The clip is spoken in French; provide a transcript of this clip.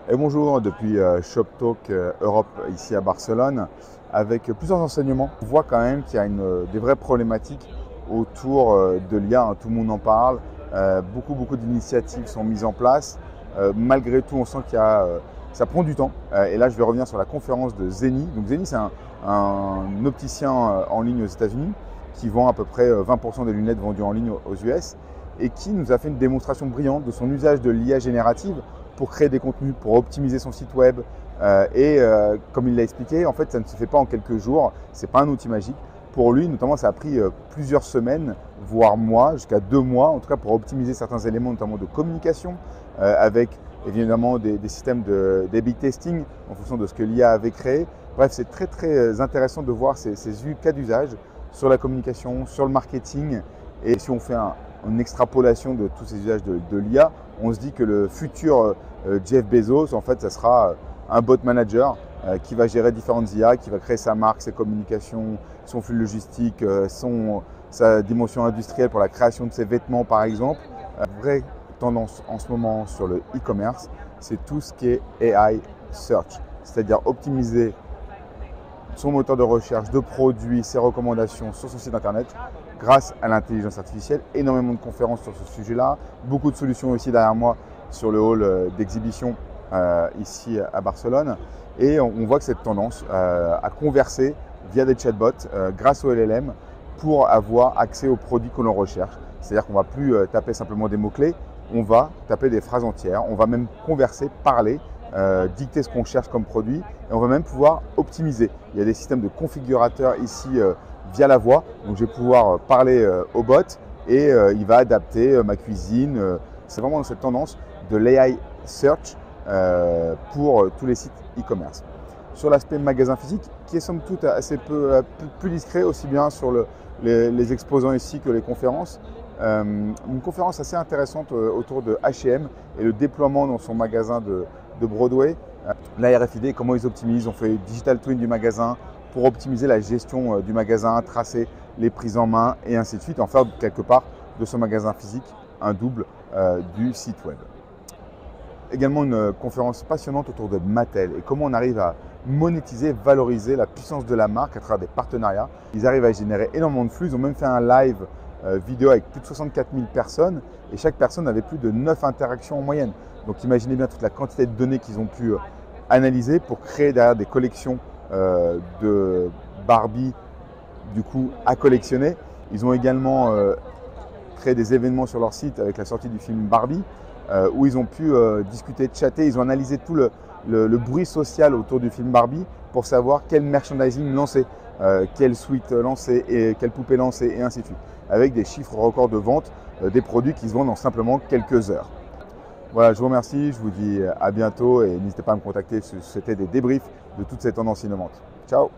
Et bonjour, depuis ShopTalk Europe ici à Barcelone, avec plusieurs enseignements. On voit quand même qu'il y a des vraies problématiques autour de l'IA, hein. Tout le monde en parle, beaucoup d'initiatives sont mises en place. Malgré tout, on sent ça prend du temps. Et là, je vais revenir sur la conférence de Zenni. Donc Zenni, c'est un opticien en ligne aux États-Unis qui vend à peu près 20% des lunettes vendues en ligne aux US et qui nous a fait une démonstration brillante de son usage de l'IA générative pour créer des contenus, pour optimiser son site web. Comme il l'a expliqué, en fait, ça ne se fait pas en quelques jours. Ce n'est pas un outil magique. Pour lui, notamment, ça a pris plusieurs semaines, voire mois, jusqu'à 2 mois, en tout cas pour optimiser certains éléments, notamment de communication, avec évidemment des systèmes d'A/B testing en fonction de ce que l'IA avait créé. Bref, c'est très intéressant de voir ces cas d'usage sur la communication, sur le marketing. Et si on fait une extrapolation de tous ces usages de l'IA, on se dit que le futur Jeff Bezos, en fait, ça sera un bot manager qui va gérer différentes IA, qui va créer sa marque, ses communications, son flux logistique, sa dimension industrielle pour la création de ses vêtements, par exemple. Vraie tendance en ce moment sur le e-commerce, c'est tout ce qui est AI Search, c'est-à-dire optimiser son moteur de recherche de produits, ses recommandations sur son site internet grâce à l'intelligence artificielle. Énormément de conférences sur ce sujet-là, beaucoup de solutions aussi derrière moi sur le hall d'exhibition ici à Barcelone. Et on voit que cette tendance à converser via des chatbots grâce au LLM pour avoir accès aux produits que l'on recherche. C'est-à-dire qu'on ne va plus taper simplement des mots-clés, on va taper des phrases entières, on va même converser, parler, dicter ce qu'on cherche comme produit et on va même pouvoir optimiser. Il y a des systèmes de configurateurs ici via la voix, donc je vais pouvoir parler au bot et il va adapter ma cuisine. C'est vraiment cette tendance de l'AI Search pour tous les sites e-commerce. Sur l'aspect magasin physique, qui est somme toute assez plus discret, aussi bien sur les exposants ici que les conférences. Une conférence assez intéressante autour de H&M et le déploiement dans son magasin de Broadway. La RFID, comment ils optimisent, on fait digital twin du magasin pour optimiser la gestion du magasin, tracer les prises en main et ainsi de suite, en faire quelque part de ce magasin physique un double du site web. Également une conférence passionnante autour de Mattel et comment on arrive à monétiser, valoriser la puissance de la marque à travers des partenariats. Ils arrivent à générer énormément de flux, ils ont même fait un live vidéo avec plus de 64 000 personnes et chaque personne avait plus de 9 interactions en moyenne. Donc imaginez bien toute la quantité de données qu'ils ont pu analyser pour créer derrière des collections de Barbie du coup à collectionner. Ils ont également créé des événements sur leur site avec la sortie du film Barbie où ils ont pu discuter, chatter, ils ont analysé tout le bruit social autour du film Barbie pour savoir quel merchandising lancer, quelle suite lancer et quelle poupée lancer et ainsi de suite, avec des chiffres records de vente des produits qui se vendent en simplement quelques heures. Voilà, je vous remercie, je vous dis à bientôt et n'hésitez pas à me contacter si c'était des débriefs de toutes ces tendances innovantes. Ciao!